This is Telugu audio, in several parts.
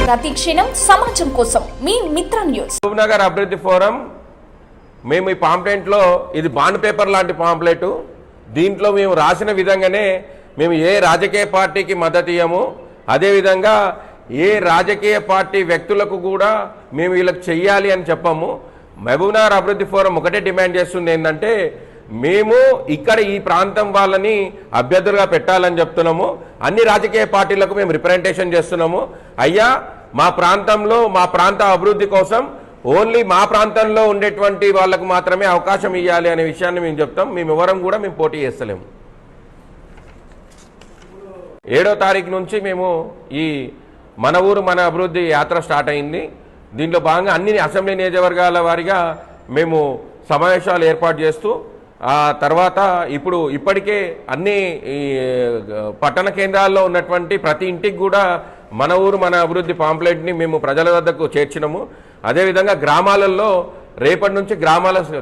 ప్రతి క్షణం సమాజం కోసం మీ మిత్ర న్యూస్. మహబూబ్నగర్ అభివృద్ధి ఫోరం మేము ఈ పాంప్లెట్లో ఇది బాండ్ పేపర్ లాంటి పాంప్లెట్. దీంట్లో మేము రాసిన విధంగానే మేము ఏ రాజకీయ పార్టీకి మద్దతు ఇయ్యము, అదేవిధంగా ఏ రాజకీయ పార్టీ వ్యక్తులకు కూడా మేము వీళ్ళకి చెయ్యాలి అని చెప్పము. మహబూబ్నగర్ అభివృద్ధి ఫోరం ఒకటే డిమాండ్ చేస్తుంది ఏంటంటే మేము ఇక్కడ ఈ ప్రాంతం వాళ్ళని అభ్యర్థులుగా పెట్టాలని చెప్తున్నాము. అన్ని రాజకీయ పార్టీలకు మేము రిప్రజెంటేషన్ చేస్తున్నాము. అయ్యా మా ప్రాంతంలో మా ప్రాంత అభివృద్ధి కోసం ఓన్లీ మా ప్రాంతంలో ఉండేటువంటి వాళ్ళకు మాత్రమే అవకాశం ఇవ్వాలి అనే విషయాన్ని మేము చెప్తాం. మేము ఎవరం కూడా మేము పోటీ చేస్తలేము. 7వ తారీఖు నుంచి మేము ఈ మన ఊరు మన అభివృద్ధి యాత్ర స్టార్ట్ అయింది. దీంట్లో భాగంగా అన్ని అసెంబ్లీ నియోజకవర్గాల వారిగా మేము సమావేశాలు ఏర్పాటు చేస్తూ ఆ తర్వాత ఇప్పటికే అన్ని పట్టణ కేంద్రాల్లో ఉన్నటువంటి ప్రతి ఇంటికి కూడా మన ఊరు మన అభివృద్ధి పాంప్లెట్ని మేము ప్రజల వద్దకు చేర్చినాము. అదేవిధంగా గ్రామాలలో రేపటి నుంచి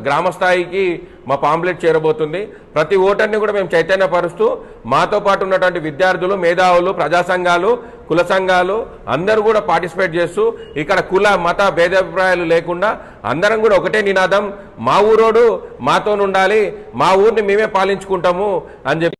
గ్రామ స్థాయికి మా పాంప్లెట్ చేరబోతుంది. ప్రతి ఓటర్ని కూడా మేము చైతన్యపరుస్తూ మాతో పాటు ఉన్నటువంటి విద్యార్థులు, మేధావులు, ప్రజా సంఘాలు, కుల సంఘాలు అందరూ కూడా పార్టిసిపేట్ చేస్తూ ఇక్కడ కుల మత భేదాభిప్రాయాలు లేకుండా అందరం కూడా ఒకటే నినాదం, మా ఊరోడు మాతో ఉండాలి, మా ఊరిని మేమే పాలించుకుంటాము అని చెప్పి